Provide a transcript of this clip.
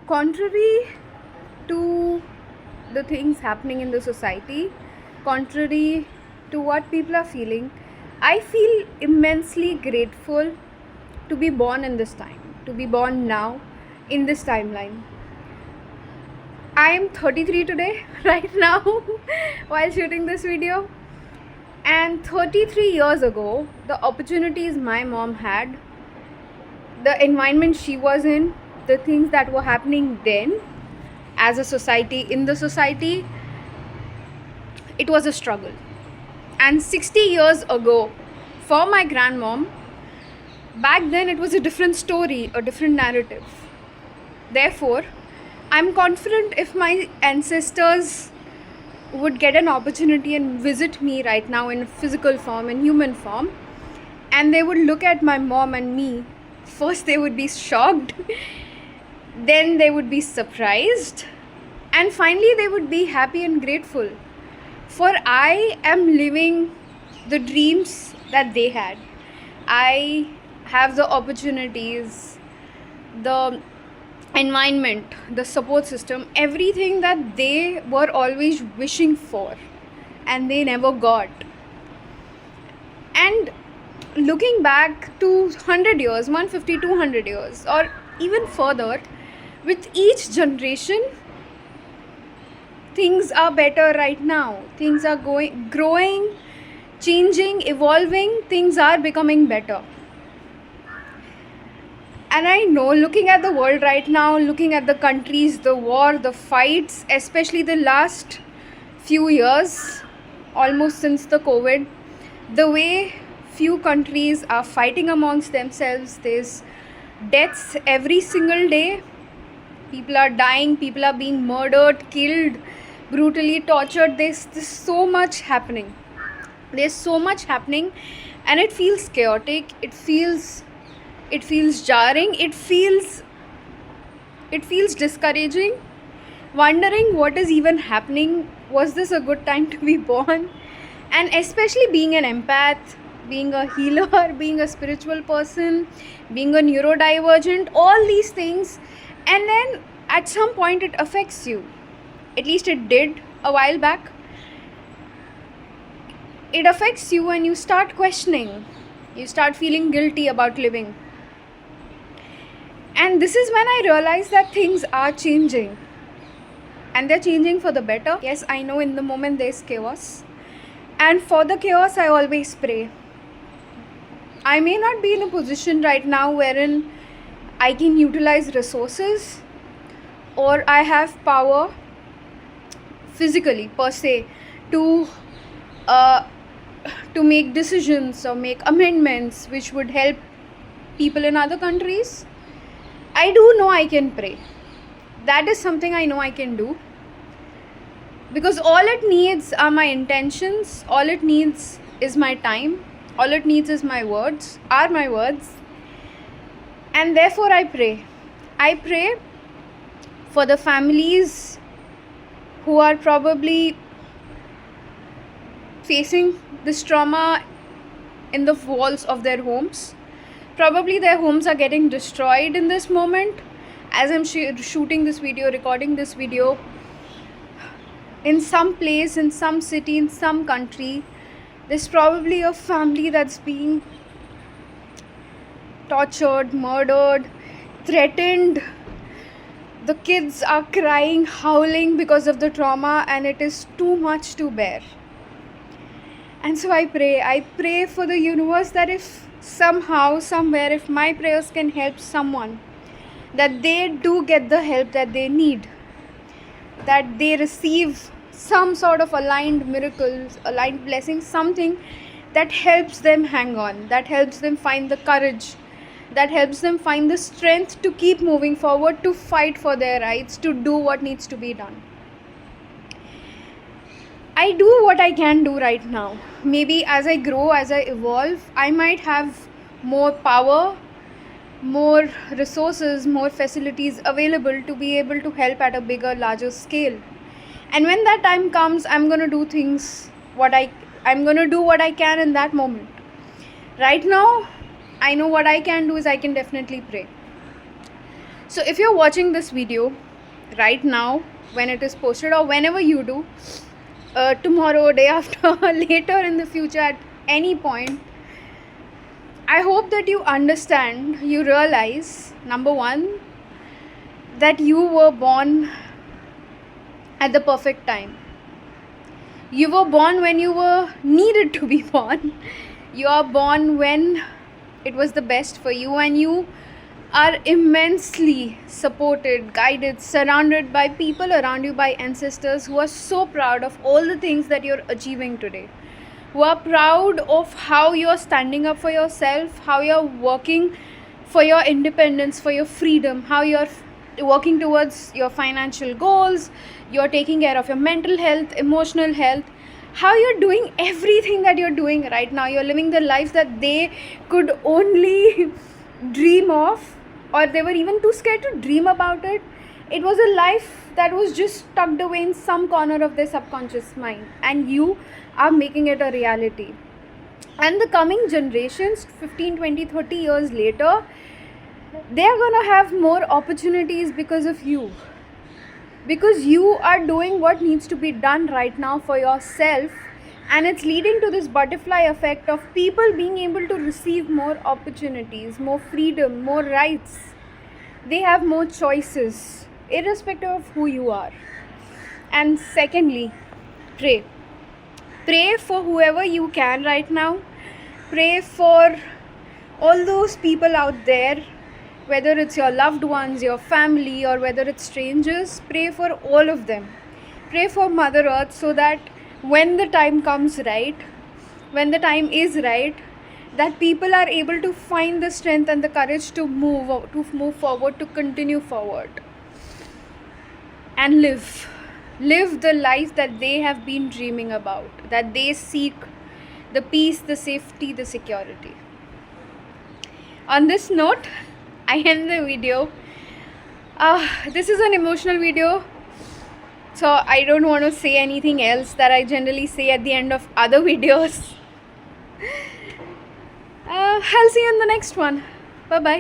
Contrary to the things happening in the society, contrary to what people are feeling, I feel immensely grateful to be born in this time, to be born now in this timeline. I am 33 today, right now, while shooting this video. And 33 years ago, the opportunities my mom had, the environment she was in, the things that were happening then as a society, in the society, it was a struggle. And 60 years ago, for my grandmom, back then it was a different story, a different narrative. Therefore, I'm confident if my ancestors would get an opportunity and visit me right now in physical form, in human form, and they would look at my mom and me, first they would be shocked, then they would be surprised, and finally they would be happy and grateful. For I am living the dreams that they had. I have the opportunities, the environment, the support system, everything that they were always wishing for and they never got. And looking back to 100 years, 150, 200 years, or even further, with each generation, things are better right now. Things are growing, changing, evolving, things are becoming better. And I know, looking at the world right now, looking at the countries, the war, the fights, especially the last few years, almost since the COVID, the way few countries are fighting amongst themselves, there's deaths every single day. People are dying, people are being murdered, killed, brutally tortured. There's so much happening. There's so much happening, and it feels chaotic. It feels jarring. It feels discouraging. Wondering what is even happening. Was this a good time to be born? And especially being an empath, being a healer, being a spiritual person, being a neurodivergent, all these things, and then at some point it affects you. At least it did a while back. It affects you and you start questioning. You start feeling guilty about living. And this is when I realized that things are changing. And they're changing for the better. Yes, I know in the moment there's chaos. And for the chaos, I always pray. I may not be in a position right now wherein I can utilize resources or I have power physically per se to make decisions or make amendments which would help people in other countries. I do know I can pray. That is something I know I can do. Because all it needs are my intentions, all it needs is my time, all it needs is my words, and therefore I pray. I pray for the families who are probably facing this trauma in the walls of their homes. Probably their homes are getting destroyed in this moment. As I'm shooting this video, recording this video, in some place, in some city, in some country, there's probably a family that's being tortured, murdered, threatened. The kids are crying, howling because of the trauma, and it is too much to bear. And so I pray for the universe that if somehow, somewhere, if my prayers can help someone, that they do get the help that they need, that they receive some sort of aligned miracles, aligned blessings, something that helps them hang on, that helps them find the courage, that helps them find the strength to keep moving forward, to fight for their rights, to do what needs to be done. I do what I can do right now. Maybe as I grow, as I evolve, I might have more power, more resources, more facilities available to be able to help at a bigger, larger scale. And when that time comes, I'm going to do things, I'm going to do what I can in that moment. Right now, I know what I can do is I can definitely pray. So if you're watching this video right now, when it is posted, or whenever you do, tomorrow, day after, later in the future, at any point, I hope that you understand, you realize, number one, that you were born at the perfect time. You were born when you were needed to be born. You are born when it was the best for you, and you are immensely supported, guided, surrounded by people around you, by ancestors who are so proud of all the things that you're achieving today, who are proud of how you're standing up for yourself, how you're working for your independence, for your freedom, how you're working towards your financial goals, you're taking care of your mental health, emotional health, how you're doing everything that you're doing right now. You're living the life that they could only dream of, or they were even too scared to dream about it. It was a life that was just tucked away in some corner of their subconscious mind, and you are making it a reality. And the coming generations, 15, 20, 30 years later, they're gonna have more opportunities because of you, because you are doing what needs to be done right now for yourself, and it's leading to this butterfly effect of people being able to receive more opportunities, more freedom, more rights. They have more choices irrespective of who you are. And secondly, pray for whoever you can right now. Pray for all those people out there, whether it's your loved ones, your family, or whether it's strangers. Pray for all of them. Pray for Mother Earth, so that when the time comes right, when the time is right, that people are able to find the strength and the courage to move forward, to continue forward, and live the life that they have been dreaming about, that they seek the peace, the safety, the security. On this note, I end the video. This is an emotional video, so I don't want to say anything else that I generally say at the end of other videos. I'll see you in the next one. Bye bye.